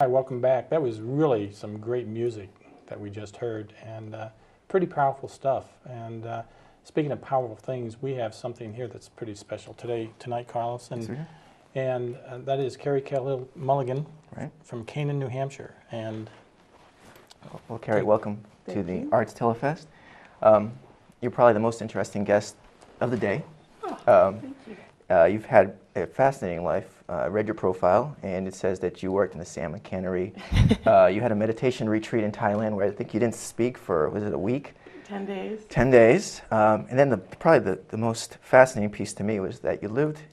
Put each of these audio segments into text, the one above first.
Hi, welcome back. That was really some great music that we just heard, and pretty powerful stuff. And speaking of powerful things, we have something here that's pretty special tonight, Carlos, Yes, sir. and that is Carrie Cahill Mulligan Right. from Canaan, New Hampshire. And Well, Carrie, welcome to Thank the you. Arts Telefest. You're probably the most interesting guest of the day. Thank you. You've had a fascinating life. I read your profile, and it says that you worked in the salmon cannery. You had a meditation retreat in Thailand where I think you didn't speak for, was it a week? 10 days. 10 days. And then probably the most fascinating piece to me was that you lived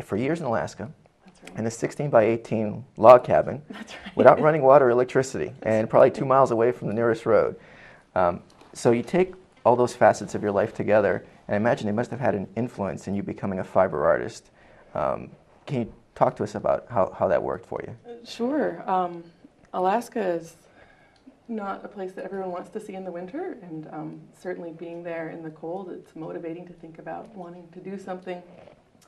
for years in Alaska That's right. in a 16 by 18 log cabin That's right. without running water or electricity, and probably 2 miles away from the nearest road. So you take all those facets of your life together, and I imagine they must have had an influence in you becoming a fiber artist. Can you talk to us about how that worked for you? Sure. Alaska is not a place that everyone wants to see in the winter, and certainly being there in the cold, it's motivating to think about wanting to do something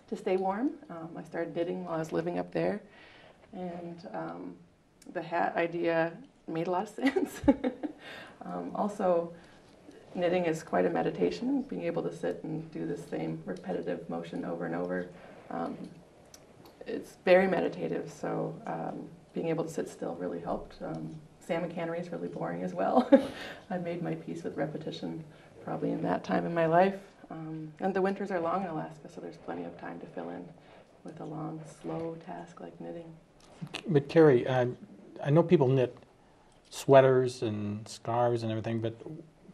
to stay warm. I started knitting while I was living up there, and the hat idea made a lot of sense. Also, knitting is quite a meditation, being able to sit and do the same repetitive motion over and over. It's very meditative, so being able to sit still really helped. Salmon cannery is really boring as well. I made my peace with repetition probably in that time in my life. And the winters are long in Alaska, so there's plenty of time to fill in with a long, slow task like knitting. but Carrie, I know people knit sweaters and scarves and everything, but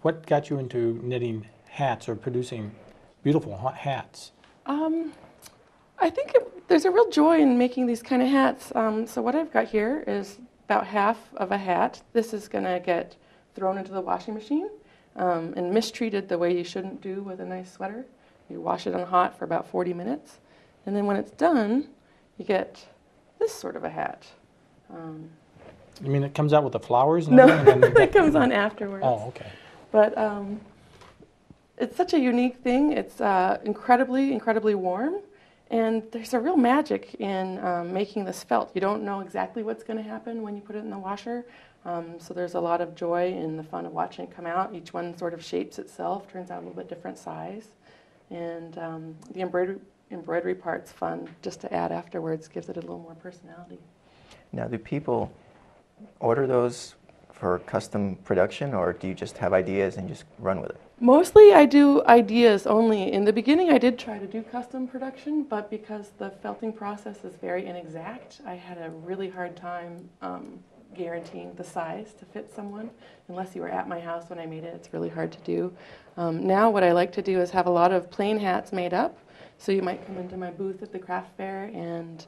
what got you into knitting hats or producing beautiful hats? I think there's a real joy in making these kind of hats. So what I've got here is about half of a hat. This is going to get thrown into the washing machine and mistreated the way you shouldn't do with a nice sweater. You wash it on hot for about 40 minutes. And then when it's done, you get this sort of a hat. You mean it comes out with the flowers? And No, everything, and then it comes on afterwards. Oh, okay. But it's such a unique thing. It's incredibly warm. And there's a real magic in making this felt. You don't know exactly what's going to happen when you put it in the washer. So there's a lot of joy in the fun of watching it come out. Each one sort of shapes itself, turns out a little bit different size. And the embroidery part's fun just to add afterwards, gives it a little more personality. Now, do people order those for custom production, or do you just have ideas and just run with it? Mostly I do ideas only. In the beginning I did try to do custom production, but because the felting process is very inexact, I had a really hard time guaranteeing the size to fit someone. Unless you were at my house when I made it, it's really hard to do. Now what I like to do is have a lot of plain hats made up. So you might come into my booth at the craft fair and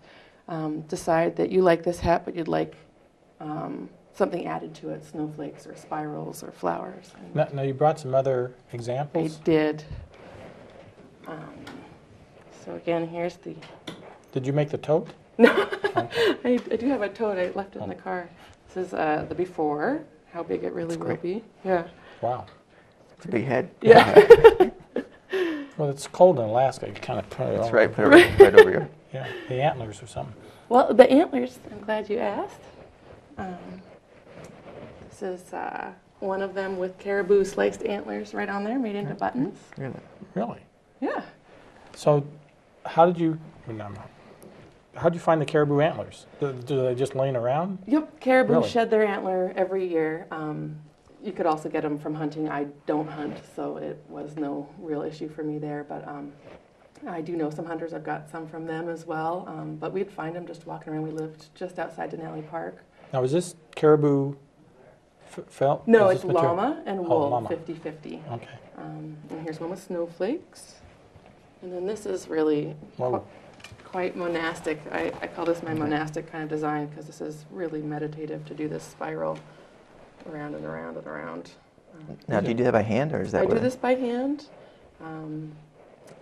decide that you like this hat, but you'd like something added to it, snowflakes or spirals or flowers. Now you brought some other I examples. did. So again, here's the... Did you make the tote? No, I do have a tote. I left it in the car. This is the before, how big it really will be. Yeah. Wow. It's a big head. Yeah. Well, it's cold in Alaska. You kind of put it That's over. right. Put it right over here. Yeah, the antlers or something. Well, the antlers, I'm glad you asked. This is one of them with caribou sliced antlers right on there, made into buttons. Really? Really? Yeah. So, how did you find the caribou antlers? Do they just laying around? Yep, caribou Really? shed their antler every year. You could also get them from hunting. I don't hunt, so it was no real issue for me there. But I do know some hunters. I've got some from them as well. But we'd find them just walking around. We lived just outside Denali Park. Now, is this caribou felt? No, Is it's this material? llama and Oh, wool, llama. 50-50. Okay. And here's one with snowflakes. And then this is really Well, quite monastic. I call this my monastic kind of design because this is really meditative to do this spiral around and around and around. Now, do you do that by hand, or is that I what do this by hand.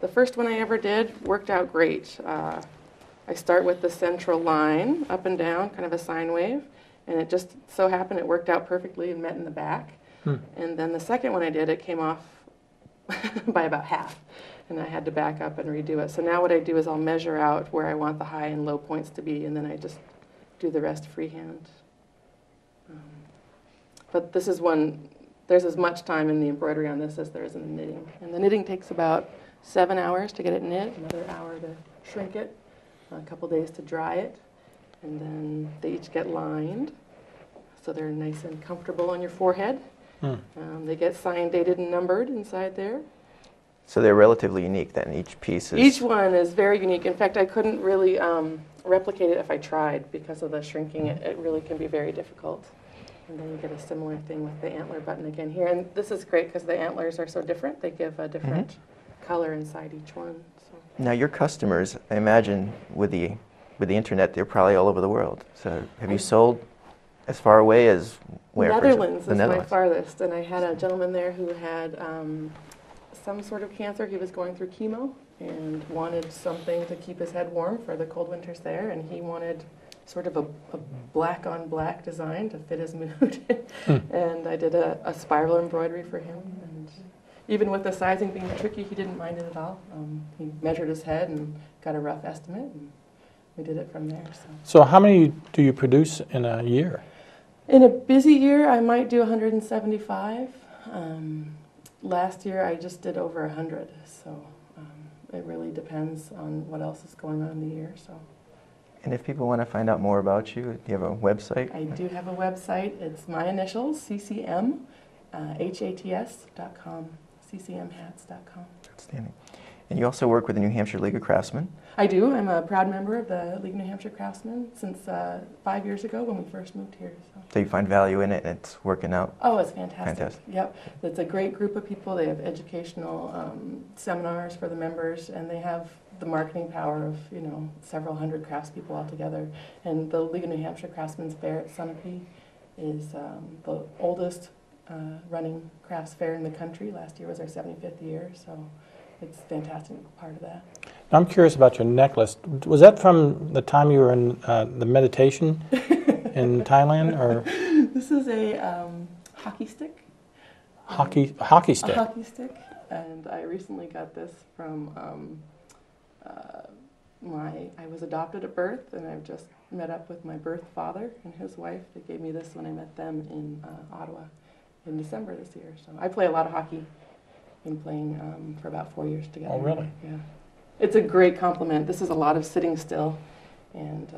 The first one I ever did worked out great. I start with the central line up and down, kind of a sine wave, and it just so happened it worked out perfectly and met in the back. And then the second one I did, it came off by about half, and I had to back up and redo it. So now what I do is I'll measure out where I want the high and low points to be, and then I just do the rest freehand. But this is one, there's as much time in the embroidery on this as there is in the knitting. And the knitting takes about 7 hours to get it knit, another hour to shrink it, a couple days to dry it, and then they each get lined, so they're nice and comfortable on your forehead. They get signed, dated, and numbered inside there. So they're relatively unique then, each piece is... Each one is very unique. In fact, I couldn't really replicate it if I tried because of the shrinking. It really can be very difficult. And then you get a similar thing with the antler button again here. And this is great because the antlers are so different. They give a different color inside each one. So. Now your customers, I imagine with the internet, they're probably all over the world. So have you sold as far away as where? Netherlands The is Netherlands. my farthest. And I had a gentleman there who had some sort of cancer. He was going through chemo and wanted something to keep his head warm for the cold winters there. And he wanted sort of a black on black design to fit his mood. And I did a spiral embroidery for him. And even with the sizing being tricky, he didn't mind it at all. He measured his head and got a rough estimate, and we did it from there. So how many do you produce in a year? In a busy year, I might do 175. Last year, I just did over 100. So it really depends on what else is going on in the year. So. And if people want to find out more about you, do you have a website? I do have a website. It's my initials, CCM, hats.com, ccmhats.com. Outstanding. And you also work with the New Hampshire League of Craftsmen. I do. I'm a proud member of the League of New Hampshire Craftsmen since 5 years ago when we first moved here. So you find value in it and it's working out? Oh, it's fantastic. Fantastic. Yep. It's a great group of people. They have educational seminars for the members, and they have the marketing power of, several hundred craftspeople all together. And the League of New Hampshire Craftsmen's Fair at Sunapee is the oldest running crafts fair in the country. Last year was our 75th year, so it's fantastic to be part of that. I'm curious about your necklace. Was that from the time you were in the meditation in Thailand, or This is a hockey stick. hockey stick? A hockey stick, and I recently got this from I was adopted at birth, and I've just met up with my birth father and his wife. They gave me this when I met them in Ottawa in December this year. So I play a lot of hockey. Been playing for about 4 years together. Oh, really? Yeah. It's a great compliment. This is a lot of sitting still, and